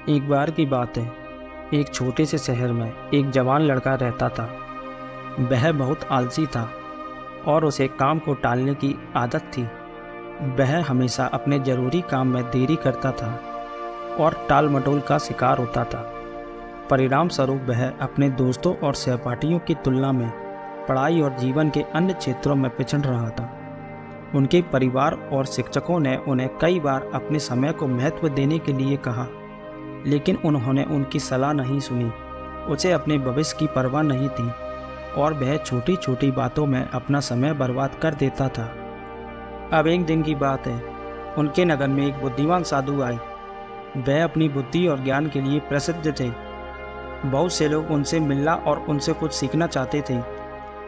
एक बार की बात है। एक छोटे से शहर में एक जवान लड़का रहता था। वह बहुत आलसी था और उसे काम को टालने की आदत थी। वह हमेशा अपने ज़रूरी काम में देरी करता था और टाल मटोल का शिकार होता था। परिणाम स्वरूप वह अपने दोस्तों और सहपाठियों की तुलना में पढ़ाई और जीवन के अन्य क्षेत्रों में पिछड़ रहा था। उनके परिवार और शिक्षकों ने उन्हें कई बार अपने समय को महत्व देने के लिए कहा, लेकिन उन्होंने उनकी सलाह नहीं सुनी। उसे अपने भविष्य की परवाह नहीं थी और वह छोटी छोटी बातों में अपना समय बर्बाद कर देता था। अब एक दिन की बात है, उनके नगर में एक बुद्धिमान साधु आए। वह अपनी बुद्धि और ज्ञान के लिए प्रसिद्ध थे। बहुत से लोग उनसे मिलना और उनसे कुछ सीखना चाहते थे।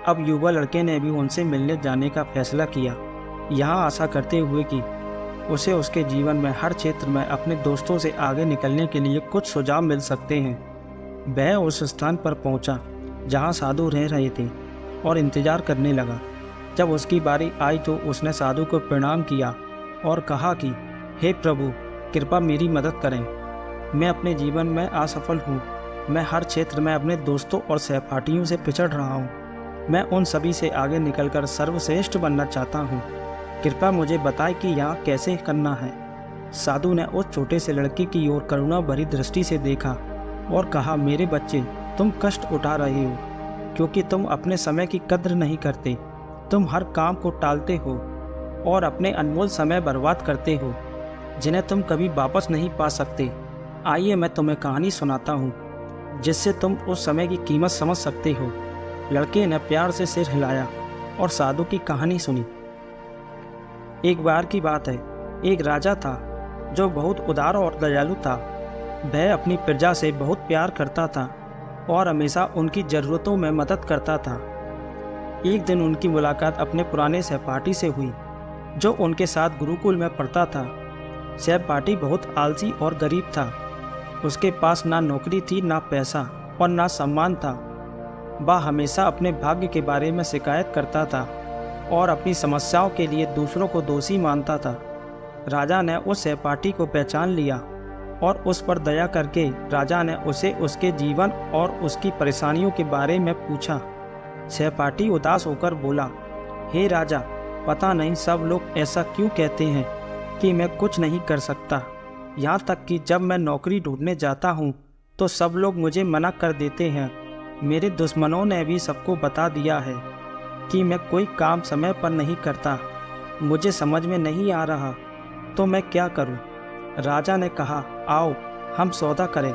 अब युवा लड़के ने भी उनसे मिलने जाने का फैसला किया, यहाँ आशा करते हुए कि उसे उसके जीवन में हर क्षेत्र में अपने दोस्तों से आगे निकलने के लिए कुछ सुझाव मिल सकते हैं। वह उस स्थान पर पहुंचा जहां साधु रह रहे थे और इंतजार करने लगा। जब उसकी बारी आई तो उसने साधु को प्रणाम किया और कहा कि हे प्रभु, कृपा मेरी मदद करें। मैं अपने जीवन में असफल हूँ। मैं हर क्षेत्र में अपने दोस्तों और सहपाठियों से पिछड़ रहा हूँ। मैं उन सभी से आगे निकलकर सर्वश्रेष्ठ बनना चाहता हूँ। कृपया मुझे बताएं कि यहाँ कैसे करना है। साधु ने उस छोटे से लड़के की ओर करुणा भरी दृष्टि से देखा और कहा, मेरे बच्चे, तुम कष्ट उठा रहे हो क्योंकि तुम अपने समय की कद्र नहीं करते। तुम हर काम को टालते हो और अपने अनमोल समय बर्बाद करते हो जिन्हें तुम कभी वापस नहीं पा सकते। आइए मैं तुम्हें कहानी सुनाता हूँ जिससे तुम उस समय की कीमत समझ सकते हो। लड़के ने प्यार से सिर हिलाया और साधु की कहानी सुनी। एक बार की बात है, एक राजा था जो बहुत उदार और दयालु था। वह अपनी प्रजा से बहुत प्यार करता था और हमेशा उनकी ज़रूरतों में मदद करता था। एक दिन उनकी मुलाकात अपने पुराने सहपाठी से हुई जो उनके साथ गुरुकुल में पढ़ता था। सहपाठी बहुत आलसी और गरीब था। उसके पास ना नौकरी थी, ना पैसा और ना सम्मान था। वह हमेशा अपने भाग्य के बारे में शिकायत करता था और अपनी समस्याओं के लिए दूसरों को दोषी मानता था। राजा ने उस सहपाठी को पहचान लिया और उस पर दया करके राजा ने उसे उसके जीवन और उसकी परेशानियों के बारे में पूछा। सहपाठी उदास होकर बोला, हे राजा, पता नहीं सब लोग ऐसा क्यों कहते हैं कि मैं कुछ नहीं कर सकता। यहाँ तक कि जब मैं नौकरी ढूंढने जाता हूँ तो सब लोग मुझे मना कर देते हैं। मेरे दुश्मनों ने भी सबको बता दिया है कि मैं कोई काम समय पर नहीं करता। मुझे समझ में नहीं आ रहा तो मैं क्या करूं? राजा ने कहा, आओ हम सौदा करें।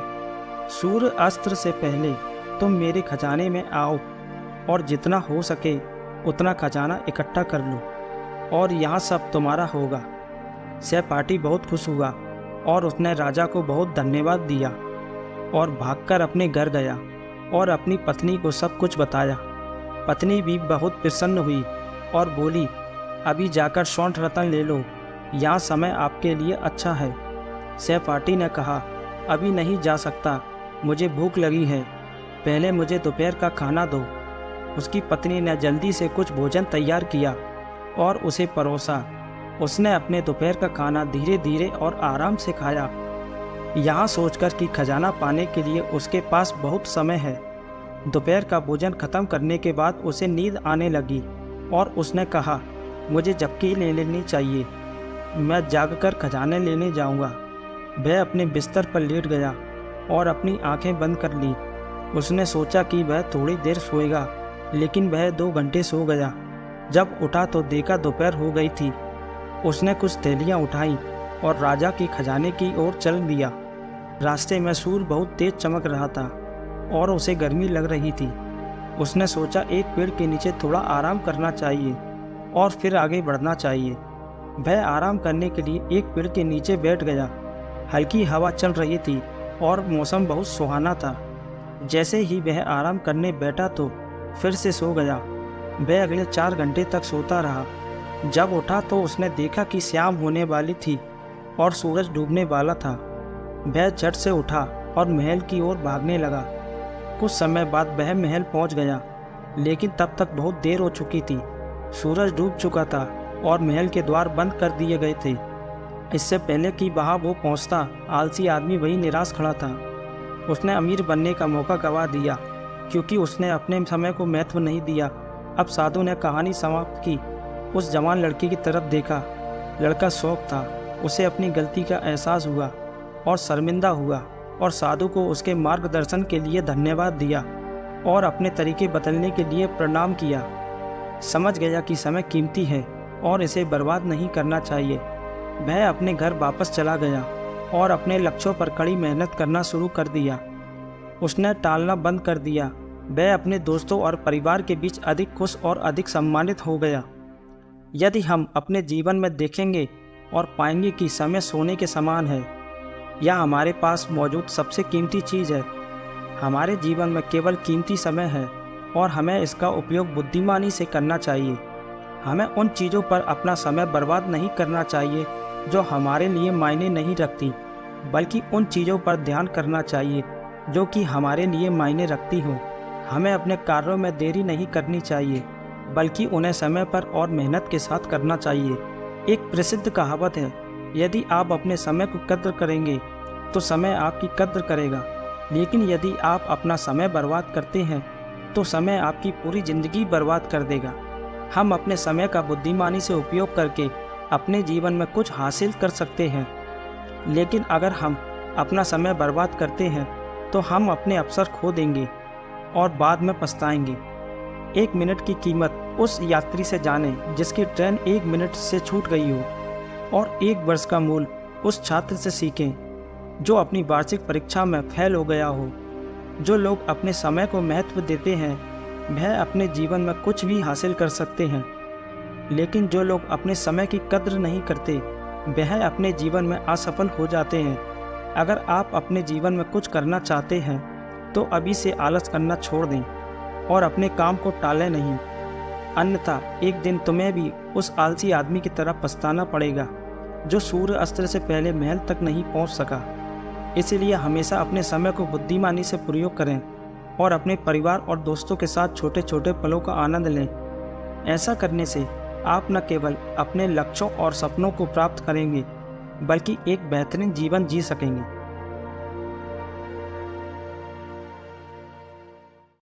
सूर्य अस्त्र से पहले तुम मेरे खजाने में आओ और जितना हो सके उतना खजाना इकट्ठा कर लो और यहाँ सब तुम्हारा होगा। सहपाठी बहुत खुश हुआ और उसने राजा को बहुत धन्यवाद दिया और भागकर अपने घर गया और अपनी पत्नी को सब कुछ बताया। पत्नी भी बहुत प्रसन्न हुई और बोली, अभी जाकर स्वर्ण रत्न ले लो, यहाँ समय आपके लिए अच्छा है। सहपाठी ने कहा, अभी नहीं जा सकता, मुझे भूख लगी है, पहले मुझे दोपहर का खाना दो। उसकी पत्नी ने जल्दी से कुछ भोजन तैयार किया और उसे परोसा। उसने अपने दोपहर का खाना धीरे धीरे और आराम से खाया, यहाँ सोचकर कि खजाना पाने के लिए उसके पास बहुत समय है। दोपहर का भोजन खत्म करने के बाद उसे नींद आने लगी और उसने कहा, मुझे झपकी ले लेनी चाहिए, मैं जागकर खजाने लेने जाऊंगा। वह अपने बिस्तर पर लेट गया और अपनी आंखें बंद कर ली। उसने सोचा कि वह थोड़ी देर सोएगा, लेकिन वह 2 घंटे सो गया। जब उठा तो देखा दोपहर हो गई थी। उसने कुछ थैलियाँ उठाई और राजा के खजाने की ओर चल दिया। रास्ते में सूर्य बहुत तेज चमक रहा था और उसे गर्मी लग रही थी। उसने सोचा एक पेड़ के नीचे थोड़ा आराम करना चाहिए और फिर आगे बढ़ना चाहिए। वह आराम करने के लिए एक पेड़ के नीचे बैठ गया। हल्की हवा चल रही थी और मौसम बहुत सुहाना था। जैसे ही वह आराम करने बैठा तो फिर से सो गया। वह अगले 4 घंटे तक सोता रहा। जब उठा तो उसने देखा कि शाम होने वाली थी और सूरज डूबने वाला था। वह झट से उठा और महल की ओर भागने लगा। कुछ समय बाद वह महल पहुंच गया, लेकिन तब तक बहुत देर हो चुकी थी। सूरज डूब चुका था और महल के द्वार बंद कर दिए गए थे। इससे पहले कि वहाँ वो पहुँचता, आलसी आदमी वही निराश खड़ा था। उसने अमीर बनने का मौका गंवा दिया क्योंकि उसने अपने समय को महत्व नहीं दिया। अब साधु ने कहानी समाप्त की। उस जवान लड़के की तरफ देखा। लड़का शौक था। उसे अपनी गलती का एहसास हुआ और शर्मिंदा हुआ और साधु को उसके मार्गदर्शन के लिए धन्यवाद दिया और अपने तरीके बदलने के लिए प्रणाम किया। समझ गया कि समय कीमती है और इसे बर्बाद नहीं करना चाहिए। वह अपने घर वापस चला गया और अपने लक्ष्यों पर कड़ी मेहनत करना शुरू कर दिया। उसने टालना बंद कर दिया। वह अपने दोस्तों और परिवार के बीच अधिक खुश और अधिक सम्मानित हो गया। यदि हम अपने जीवन में देखेंगे और पाएंगे कि समय सोने के समान है या हमारे पास मौजूद सबसे कीमती चीज़ है। हमारे जीवन में केवल कीमती समय है और हमें इसका उपयोग बुद्धिमानी से करना चाहिए। हमें उन चीज़ों पर अपना समय बर्बाद नहीं करना चाहिए जो हमारे लिए मायने नहीं रखती, बल्कि उन चीज़ों पर ध्यान करना चाहिए जो कि हमारे लिए मायने रखती हों। हमें अपने कार्यों में देरी नहीं करनी चाहिए, बल्कि उन्हें समय पर और मेहनत के साथ करना चाहिए। एक प्रसिद्ध कहावत है, यदि आप अपने समय को कद्र करेंगे तो समय आपकी कद्र करेगा, लेकिन यदि आप अपना समय बर्बाद करते हैं तो समय आपकी पूरी ज़िंदगी बर्बाद कर देगा। हम अपने समय का बुद्धिमानी से उपयोग करके अपने जीवन में कुछ हासिल कर सकते हैं, लेकिन अगर हम अपना समय बर्बाद करते हैं तो हम अपने अवसर खो देंगे और बाद में पछताएंगे। 1 मिनट की कीमत उस यात्री से जाने जिसकी ट्रेन 1 मिनट से छूट गई हो, और 1 वर्ष का मूल्य उस छात्र से सीखें जो अपनी वार्षिक परीक्षा में फेल हो गया हो। जो लोग अपने समय को महत्व देते हैं वह अपने जीवन में कुछ भी हासिल कर सकते हैं, लेकिन जो लोग अपने समय की कद्र नहीं करते वह अपने जीवन में असफल हो जाते हैं। अगर आप अपने जीवन में कुछ करना चाहते हैं तो अभी से आलस करना छोड़ दें और अपने काम को टालें नहीं, अन्यथा एक दिन तुम्हें भी उस आलसी आदमी की तरह पछताना पड़ेगा जो सूर्य अस्त से पहले महल तक नहीं पहुंच सका। इसलिए हमेशा अपने समय को बुद्धिमानी से प्रयोग करें और अपने परिवार और दोस्तों के साथ छोटे छोटे पलों का आनंद लें। ऐसा करने से आप न केवल अपने लक्ष्यों और सपनों को प्राप्त करेंगे, बल्कि एक बेहतरीन जीवन जी सकेंगे।